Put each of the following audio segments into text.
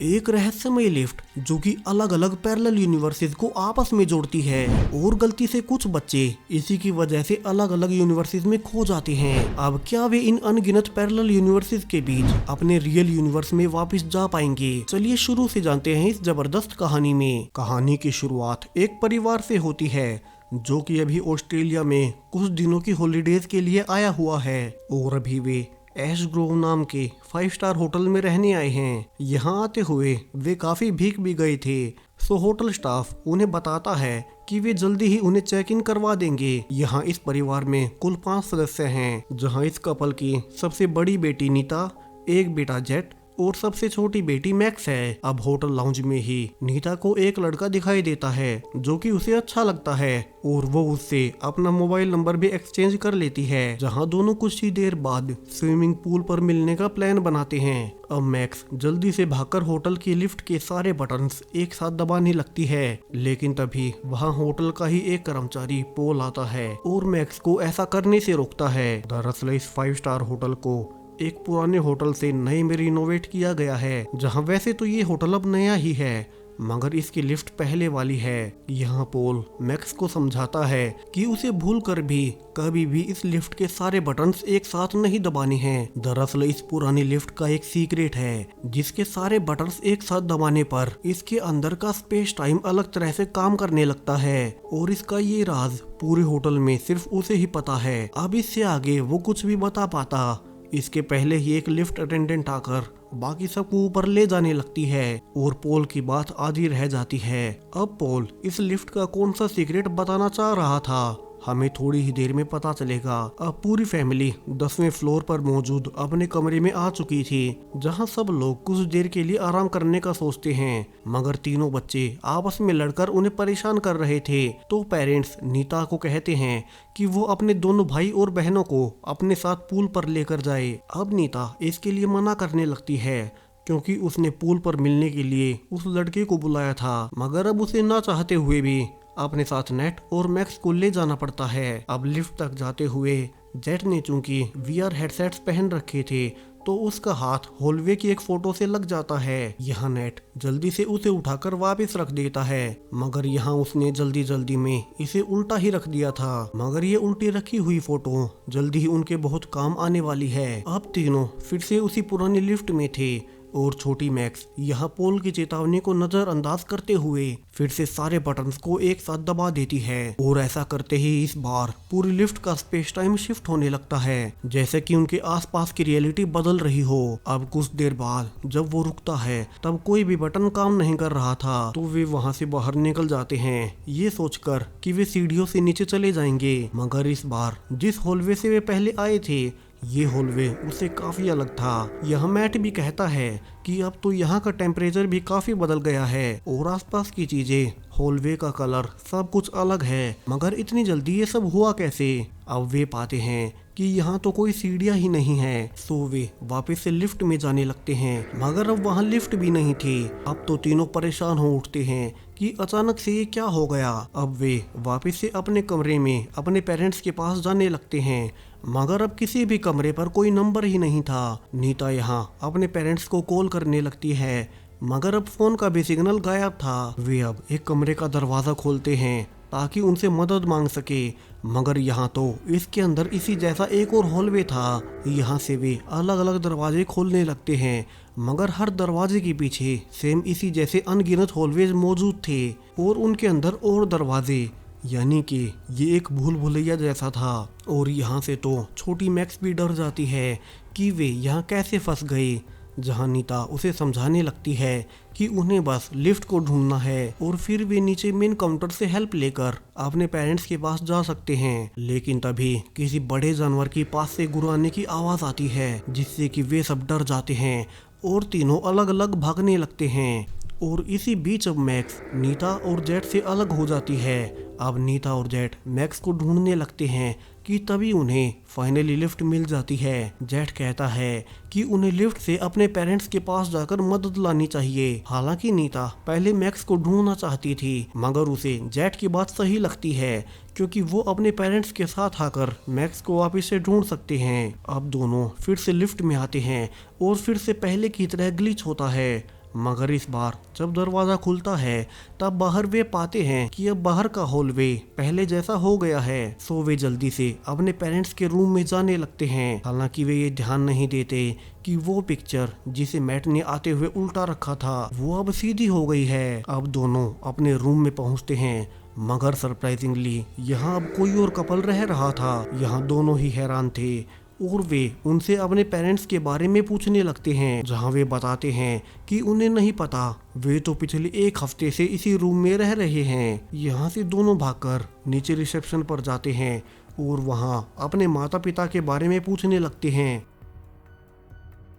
एक रहस्यमय लिफ्ट जो कि अलग अलग पैरेलल यूनिवर्सेस को आपस में जोड़ती है और गलती से कुछ बच्चे इसी की वजह से अलग अलग यूनिवर्सेस में खो जाते हैं। अब क्या वे इन अनगिनत पैरेलल यूनिवर्सेस के बीच अपने रियल यूनिवर्स में वापस जा पाएंगे? चलिए शुरू से जानते हैं इस जबरदस्त कहानी में। कहानी की शुरुआत एक परिवार से होती है जो कि अभी ऑस्ट्रेलिया में कुछ दिनों की हॉलीडेज के लिए आया हुआ है और अभी वे ऐश ग्रोव नाम के 5 स्टार होटल में रहने आए हैं। यहाँ आते हुए वे काफी भीग भी गए थे, सो होटल स्टाफ उन्हें बताता है कि वे जल्दी ही उन्हें चेक इन करवा देंगे। यहाँ इस परिवार में कुल 5 सदस्य हैं, जहाँ इस कपल की सबसे बड़ी बेटी नीता, एक बेटा जेट और सबसे छोटी बेटी मैक्स है। अब होटल लाउंज में ही नीता को एक लड़का दिखाई देता है जो कि उसे अच्छा लगता है और वो उससे अपना मोबाइल नंबर भी एक्सचेंज कर लेती है, जहां दोनों कुछ ही देर बाद स्विमिंग पूल पर मिलने का प्लान बनाते हैं। अब मैक्स जल्दी से भागकर होटल की लिफ्ट के सारे बटन्स एक साथ दबाने लगती है, लेकिन तभी वहां होटल का ही एक कर्मचारी पोल आता है और मैक्स को ऐसा करने से रोकता है। दरअसल इस 5 स्टार होटल को एक पुराने होटल से नए में रिनोवेट किया गया है, जहां वैसे तो ये होटल अब नया ही है मगर इसकी लिफ्ट पहले वाली है। यहाँ पोल मैक्स को समझाता है कि उसे भूल कर भी कभी भी इस लिफ्ट के सारे बटन्स एक साथ नहीं दबाने हैं। दरअसल इस पुरानी लिफ्ट का एक सीक्रेट है जिसके सारे बटन्स एक साथ दबाने पर इसके अंदर का स्पेस टाइम अलग तरह से काम करने लगता है और इसका ये राज पूरे होटल में सिर्फ उसे ही पता है। अब इससे आगे वो कुछ भी बता पाता इसके पहले ही एक लिफ्ट अटेंडेंट आकर बाकी सबको ऊपर ले जाने लगती है और पोल की बात आधी रह जाती है। अब पोल इस लिफ्ट का कौन सा सीक्रेट बताना चाह रहा था हमें थोड़ी ही देर में पता चलेगा। अब पूरी फैमिली 10वें फ्लोर पर मौजूद अपने कमरे में आ चुकी थी, जहां सब लोग कुछ देर के लिए आराम करने का सोचते हैं मगर तीनों बच्चे आपस में लड़कर उन्हें परेशान कर रहे थे। तो पेरेंट्स नीता को कहते हैं कि वो अपने दोनों भाई और बहनों को अपने साथ पूल पर लेकर जाए। अब नीता इसके लिए मना करने लगती है क्योंकि उसने पूल पर मिलने के लिए उस लड़के को बुलाया था, मगर अब उसे ना चाहते हुए भी अपने साथ नेट और मैक्स को ले जाना पड़ता है। अब लिफ्ट तक जाते हुए जेट ने चूंकि VR हेडसेट्स पहन रखे थे तो उसका हाथ हॉलवे की एक फोटो से लग जाता है। यहाँ नेट जल्दी से उसे उठाकर वापस रख देता है मगर यहाँ उसने जल्दी जल्दी में इसे उल्टा ही रख दिया था, मगर ये उल्टी रखी हुई फोटो जल्दी ही उनके बहुत काम आने वाली है। अब तीनों फिर से उसी पुरानी लिफ्ट में थे और छोटी मैक्स यहाँ पोल की चेतावनी को नजरअंदाज करते हुए फिर से सारे बटन्स को एक साथ दबा देती है और ऐसा करते ही इस बार पूरी लिफ्ट का स्पेस टाइम शिफ्ट होने लगता है जैसे कि उनके आसपास की रियलिटी बदल रही हो। अब कुछ देर बाद जब वो रुकता है तब कोई भी बटन काम नहीं कर रहा था, तो वे वहाँ से बाहर निकल जाते हैं ये सोचकर कि वे सीढ़ियों से नीचे चले जाएंगे, मगर इस बार जिस हॉलवे से वे पहले आए थे ये हॉलवे उससे काफी अलग था। यह मैट भी कहता है कि अब तो यहाँ का टेम्परेचर भी काफी बदल गया है और आसपास की चीजें, हॉलवे का कलर, सब कुछ अलग है, मगर इतनी जल्दी ये सब हुआ कैसे? अब वे पाते हैं कि यहाँ तो कोई सीढ़ियाँ ही नहीं है, सो वे वापस से लिफ्ट में जाने लगते हैं मगर अब वहाँ लिफ्ट भी नहीं थी। अब तो तीनों परेशान हो उठते हैं कि अचानक से ये क्या हो गया। अब वे वापस से अपने कमरे में अपने पेरेंट्स के पास जाने लगते हैं मगर अब किसी भी कमरे पर कोई नंबर ही नहीं था। नीता यहाँ अपने पेरेंट्स को कॉल करने लगती है मगर अब फोन का भी सिग्नल गायब था। वे अब एक कमरे का दरवाजा खोलते हैं ताकि उनसे मदद मांग सके, मगर यहाँ तो इसके अंदर इसी जैसा एक और हॉलवे था। यहाँ से वे अलग अलग दरवाजे खोलने लगते हैं मगर हर दरवाजे के पीछे सेम इसी जैसे अनगिनत हॉलवेज मौजूद थे और उनके अंदर और दरवाजे, यानी कि ये एक भूल भुलैया जैसा था। और यहाँ से तो छोटी मैक्स भी डर जाती है कि वे यहाँ कैसे फंस गए, जहाँ नीता उसे समझाने लगती है कि उन्हें बस लिफ्ट को ढूंढना है और फिर वे नीचे मेन काउंटर से हेल्प लेकर अपने पेरेंट्स के पास जा सकते हैं। लेकिन तभी किसी बड़े जानवर के पास से गुर्राने की आवाज आती है जिससे कि वे सब डर जाते हैं और तीनों अलग अलग भागने लगते हैं। और इसी बीच अब मैक्स नीता और जेट से अलग हो जाती है। अब नीता और जेट मैक्स को ढूंढने लगते हैं कि तभी उन्हें फाइनली लिफ्ट मिल जाती है। जेट कहता है कि उन्हें लिफ्ट से अपने पेरेंट्स के पास जाकर मदद लानी चाहिए। हालांकि नीता पहले मैक्स को ढूंढना चाहती थी मगर उसे जेट की बात सही लगती है क्योंकि वो अपने पेरेंट्स के साथ आकर मैक्स को वापस से ढूंढ सकते हैं। अब दोनों फिर से लिफ्ट में आते हैं और फिर से पहले की तरह ग्लिच होता है मगर इस बार जब दरवाजा खुलता है तब बाहर वे पाते हैं कि अब बाहर का हॉलवे पहले जैसा हो गया है। सो वे जल्दी से अपने पेरेंट्स के रूम में जाने लगते हैं। हालांकि वे ये ध्यान नहीं देते कि वो पिक्चर जिसे मैट ने आते हुए उल्टा रखा था वो अब सीधी हो गई है। अब दोनों अपने रूम में पहुंचते हैं, मगर सरप्राइजिंगली यहाँ अब कोई और कपल रह रहा था। यहाँ दोनों ही हैरान थे और वे उनसे अपने पेरेंट्स के बारे में पूछने लगते हैं, जहाँ वे बताते हैं कि उन्हें नहीं पता, वे तो पिछले 1 हफ्ते से इसी रूम में रह रहे हैं। यहाँ से दोनों भागकर नीचे रिसेप्शन पर जाते हैं और वहाँ अपने माता पिता के बारे में पूछने लगते हैं।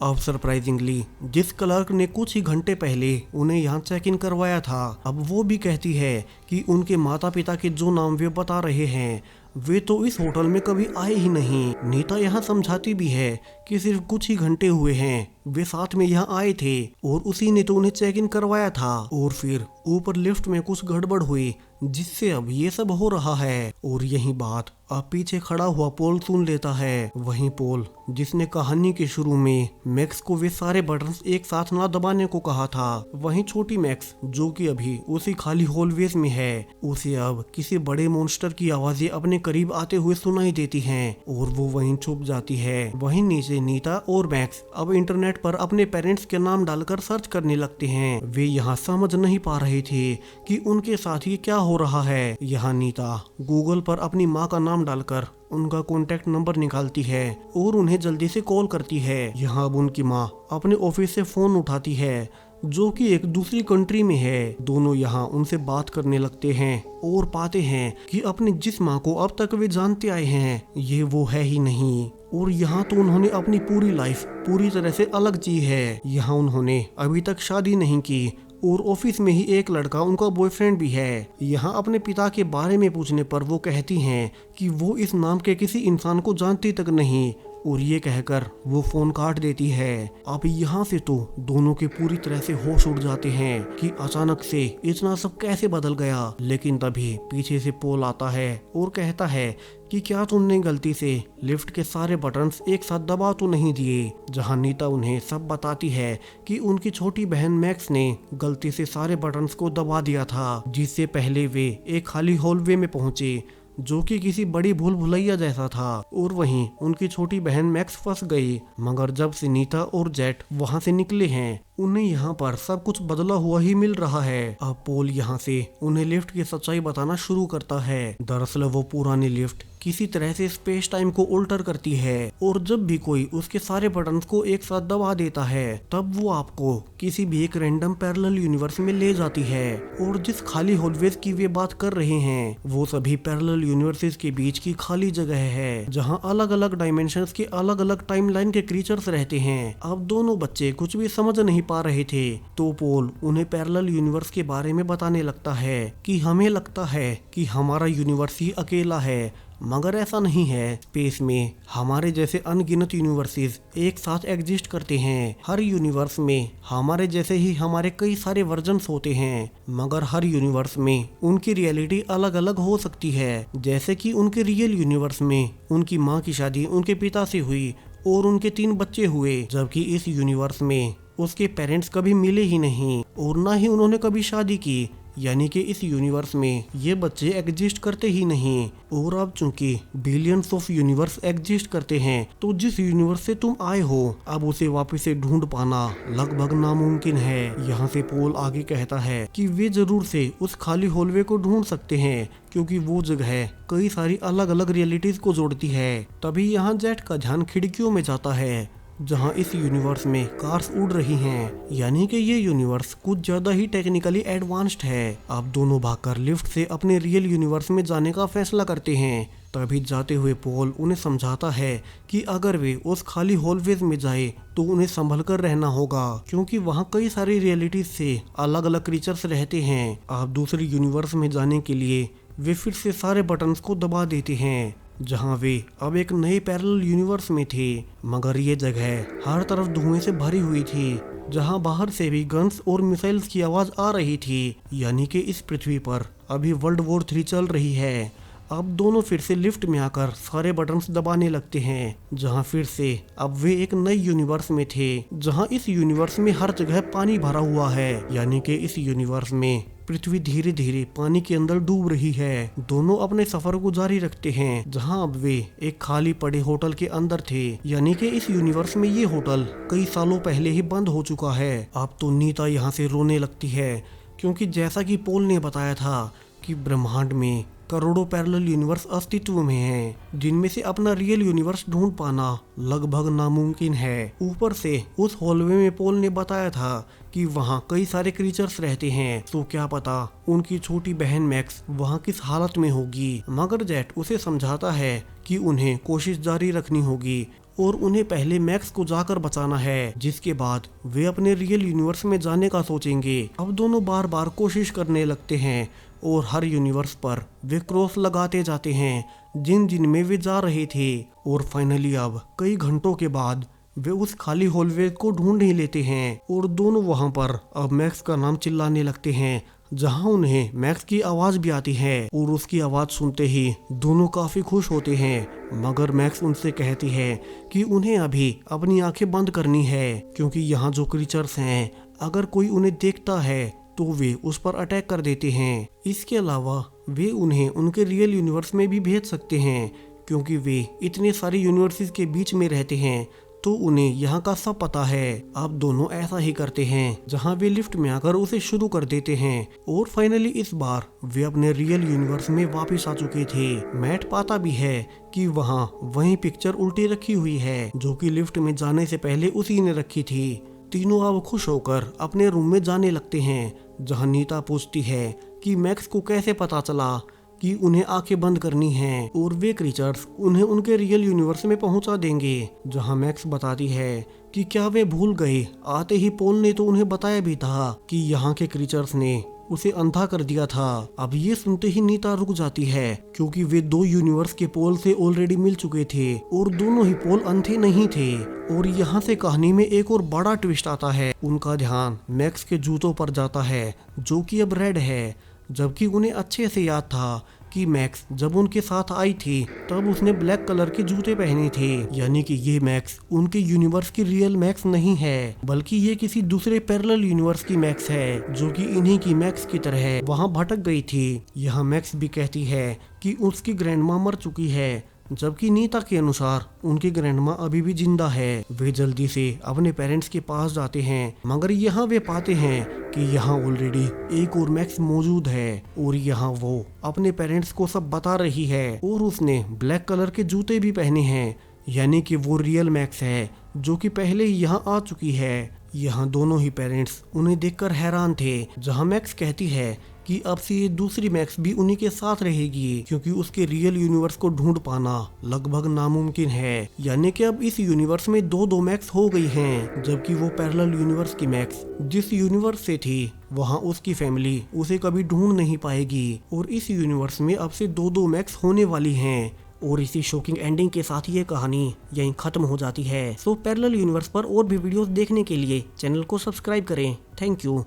अब सरप्राइजिंगली जिस क्लर्क ने कुछ ही घंटे पहले उन्हें यहाँ चेक इन करवाया था, अब वो भी कहती है कि उनके माता पिता के जो नाम वे बता रहे हैं वे तो इस होटल में कभी आए ही नहीं। नीता यहाँ समझाती भी है कि सिर्फ कुछ ही घंटे हुए हैं, वे साथ में यहाँ आए थे और उसी ने तो उन्हें चेक इन करवाया था। और फिर ऊपर लिफ्ट में कुछ गड़बड़ हुई जिससे अब ये सब हो रहा है। और यही बात अब पीछे खड़ा हुआ पोल सुन लेता है। वहीं पोल जिसने कहानी के शुरू में मैक्स को वे सारे बटन्स एक साथ ना दबाने को कहा था, वहीं छोटी मैक्स जो कि अभी उसी खाली हॉलवेज में है, उसे अब किसी बड़े मॉन्स्टर की आवाजें अपने करीब आते हुए सुनाई देती हैं और वो वहीं छुप जाती है। वहीं नीचे नीता और मैक्स अब इंटरनेट पर अपने पेरेंट्स के नाम डालकर सर्च करने लगते हैं। वे यहाँ समझ नहीं पा रहे थे कि उनके साथ ये क्या हो रहा है। यहाँ नीता गूगल पर अपनी माँ का नाम डालकर उनका कॉन्टेक्ट नंबर निकालती है और उन्हें जल्दी से कॉल करती है। यहाँ अब उनकी माँ अपने ऑफिस से फोन उठाती है जो कि एक दूसरी कंट्री में है। दोनों यहाँ उनसे बात करने लगते हैं और पाते हैं कि अपनी जिस माँ को अब तक वे जानते आए हैं ये वो है ही नहीं। और यहाँ तो उन्होंने अपनी पूरी लाइफ पूरी तरह से अलग जी है। यहाँ उन्होंने अभी तक शादी नहीं की और ऑफिस में ही एक लड़का उनका बॉयफ्रेंड भी है। यहाँ अपने पिता के बारे में पूछने पर वो कहती हैं कि वो इस नाम के किसी इंसान को जानती तक नहीं और ये कहकर वो फोन काट देती है। अब यहाँ से तो दोनों के पूरी तरह से होश उड़ जाते हैं कि अचानक से इतना सब कैसे बदल गया। लेकिन तभी पीछे से पोल आता है और कहता है कि क्या तुमने गलती से लिफ्ट के सारे बटन्स एक साथ दबा तो नहीं दिए। जहां नीता उन्हें सब बताती है कि उनकी छोटी बहन मैक्स ने गलती से सारे बटन्स को दबा दिया था, जिससे पहले वे एक खाली हॉलवे में पहुंचे जो कि किसी बड़ी भूल भुलैया जैसा था और वहीं उनकी छोटी बहन मैक्स फंस गई। मगर जब से नीता और जेट वहां से निकले हैं उन्हें यहाँ पर सब कुछ बदला हुआ ही मिल रहा है। अब पोल यहाँ से उन्हें लिफ्ट की सच्चाई बताना शुरू करता है। दरअसल वो पुरानी लिफ्ट किसी तरह से स्पेस टाइम को उल्टर करती है और जब भी कोई उसके सारे बटन्स को एक साथ दबा देता है तब वो आपको किसी भी एक रैंडम पैरेलल यूनिवर्स में ले जाती है। और जिस खाली हॉलवेज की वे बात कर रहे हैं वो सभी पैरेलल यूनिवर्सेस के बीच की खाली जगह है जहाँ अलग अलग डायमेंशंस के अलग अलग टाइमलाइन के क्रीचर्स रहते हैं। अब दोनों बच्चे कुछ भी समझ नहीं पा रहे थे तो पोल उन्हें पैरेलल यूनिवर्स के बारे में बताने लगता है कि हमें लगता है कि हमारा यूनिवर्स ही अकेला है, मगर ऐसा नहीं है। स्पेस में हमारे जैसे अनगिनत यूनिवर्सेस एक साथ एग्जिस्ट करते हैं। हर यूनिवर्स में हमारे जैसे ही हमारे कई सारे वर्जन्स होते हैं, मगर हर यूनिवर्स में उनकी रियलिटी अलग अलग हो सकती है। जैसे कि उनके रियल यूनिवर्स में उनकी माँ की शादी उनके पिता से हुई और उनके 3 बच्चे हुए, जबकि इस यूनिवर्स में उसके पेरेंट्स कभी मिले ही नहीं और ना ही उन्होंने कभी शादी की, यानी कि इस यूनिवर्स में ये बच्चे एग्जिस्ट करते ही नहीं। और अब चूंकि बिलियंस ऑफ यूनिवर्स एग्जिस्ट करते हैं तो जिस यूनिवर्स से तुम आए हो अब उसे वापस से ढूंढ पाना लगभग नामुमकिन है। यहाँ से पोल आगे कहता है कि वे जरूर से उस खाली हॉलवे को ढूंढ सकते हैं क्योंकि वो जगह कई सारी अलग अलग रियलिटीज को जोड़ती है। तभी यहाँ जेट का ध्यान खिड़कियों में जाता है जहां इस यूनिवर्स में कार्स उड़ रही हैं, यानी कि ये यूनिवर्स कुछ ज्यादा ही टेक्निकली एडवांस्ड है। अब दोनों भागकर लिफ्ट से अपने रियल यूनिवर्स में जाने का फैसला करते हैं। तभी जाते हुए पोल उन्हें समझाता है कि अगर वे उस खाली हॉलवेज में जाए तो उन्हें संभल कर रहना होगा क्योंकि वहाँ कई सारी रियलिटीज से अलग अलग क्रीचर्स रहते हैं। अब दूसरी यूनिवर्स में जाने के लिए वे फिर से सारे बटन्स को दबा देते हैं जहाँ वे अब एक नए पैरेलल यूनिवर्स में थे, मगर ये जगह हर तरफ धुएं से भरी हुई थी जहाँ बाहर से भी गन्स और मिसाइल्स की आवाज आ रही थी, यानी कि इस पृथ्वी पर अभी वर्ल्ड वॉर 3 चल रही है। अब दोनों फिर से लिफ्ट में आकर सारे बटन्स दबाने लगते हैं, जहां फिर से अब वे एक नए यूनिवर्स में थे, जहां इस यूनिवर्स में हर जगह पानी भरा हुआ है। यानी कि इस यूनिवर्स में पृथ्वी धीरे धीरे पानी के अंदर डूब रही है। दोनों अपने सफर को जारी रखते हैं, जहां अब वे एक खाली पड़े होटल के अंदर थे। यानी कि इस यूनिवर्स में ये होटल कई सालों पहले ही बंद हो चुका है। अब तो नीता यहाँ से रोने लगती है, क्योंकि जैसा कि पॉल ने बताया था कि ब्रह्मांड में करोड़ों पैरेलल यूनिवर्स अस्तित्व में हैं, जिनमें से अपना रियल यूनिवर्स ढूंढ पाना लगभग नामुमकिन है। ऊपर से उस हॉलवे में पॉल ने बताया था कि वहाँ कई सारे क्रीचर्स रहते हैं, तो क्या पता उनकी छोटी बहन मैक्स वहाँ किस हालत में होगी। मगर जेट उसे समझाता है कि उन्हें कोशिश जारी रखनी होगी और उन्हें पहले मैक्स को जाकर बचाना है, जिसके बाद वे अपने रियल यूनिवर्स में जाने का सोचेंगे। अब दोनों बार बार कोशिश करने लगते हैं और हर यूनिवर्स पर वे क्रॉस लगाते जाते हैं जिन जिन में वे जा रहे थे। और फाइनली अब कई घंटों के बाद वे उस खाली हॉलवे को ढूंढ ही लेते हैं और दोनों वहां पर अब मैक्स का नाम चिल्लाने लगते हैं, जहां उन्हें मैक्स की आवाज भी आती है। और उसकी आवाज सुनते ही दोनों काफी खुश होते हैं, मगर मैक्स उनसे कहती है कि उन्हें अभी अपनी आंखें बंद करनी है, क्योंकि यहाँ जो क्रीचर्स हैं अगर कोई उन्हें देखता है तो वे उस पर अटैक कर देते हैं। इसके अलावा वे उन्हें उनके रियल यूनिवर्स में भी भेज सकते हैं, क्योंकि वे इतने सारे यूनिवर्सेस के बीच में रहते हैं, तो उन्हें यहाँ का सब पता है। अब दोनों ऐसा ही करते हैं, जहाँ वे लिफ्ट में आकर उसे शुरू कर देते हैं। और फाइनली इस बार वे अपने रियल यूनिवर्स में वापस आ चुके थे। मैट पाता भी है कि वहाँ वही पिक्चर उल्टी रखी हुई है, जो कि लिफ्ट में जाने से पहले उसी ने रखी थी। तीनों अब खुश होकर अपने रूम में जाने लगते हैं, जहाँ नीता पूछती है कि मैक्स को कैसे पता चला कि उन्हें आंखें बंद करनी हैं और वे क्रीचर्स उन्हें उनके रियल यूनिवर्स में पहुंचा देंगे। जहां मैक्स बताती है कि क्या वे भूल गए, आते ही पॉल ने तो उन्हें बताया भी था कि यहाँ के क्रीचर्स ने उसे अंधा कर दिया था। अब ये सुनते ही नीता रुक जाती है, क्योंकि वे दो यूनिवर्स के पोल से ऑलरेडी मिल चुके थे और दोनों ही पोल अंधे नहीं थे। और यहाँ से कहानी में एक और बड़ा ट्विस्ट आता है। उनका ध्यान मैक्स के जूतों पर जाता है, जो कि अब रेड है, जबकि उन्हें अच्छे से याद था कि मैक्स जब उनके साथ आई थी तब उसने ब्लैक कलर के जूते पहने थे। यानी कि ये मैक्स उनके यूनिवर्स की रियल मैक्स नहीं है, बल्कि ये किसी दूसरे पैरेलल यूनिवर्स की मैक्स है, जो कि इन्हीं की मैक्स की तरह वहाँ भटक गई थी। यहाँ मैक्स भी कहती है कि उसकी ग्रैंडमा मर चुकी है, जबकि नीता के अनुसार उनकी ग्रैंडमा अभी भी जिंदा है। वे जल्दी से अपने पेरेंट्स के पास जाते हैं, मगर यहाँ वे पाते हैं कि यहाँ ऑलरेडी एक और मैक्स मौजूद है और यहाँ वो अपने पेरेंट्स को सब बता रही है। और उसने ब्लैक कलर के जूते भी पहने हैं, यानी कि वो रियल मैक्स है, जो कि पहले ही यहाँ आ चुकी है। यहाँ दोनों ही पेरेंट्स उन्हें देखकर हैरान थे, जहाँ मैक्स कहती है कि अब से ये दूसरी मैक्स भी उन्हीं के साथ रहेगी, क्योंकि उसके रियल यूनिवर्स को ढूंढ पाना लगभग नामुमकिन है। यानी कि अब इस यूनिवर्स में दो मैक्स हो गई हैं, जबकि वो पैरेलल यूनिवर्स की मैक्स जिस यूनिवर्स से थी वहाँ उसकी फैमिली उसे कभी ढूंढ नहीं पाएगी। और इस यूनिवर्स में अब से दो मैक्स होने वाली हैं। और इसी शॉकिंग एंडिंग के साथ ये कहानी यहीं खत्म हो जाती है। सो पैरेलल यूनिवर्स पर और भी वीडियोस देखने के लिए चैनल को सब्सक्राइब करें। Thank you.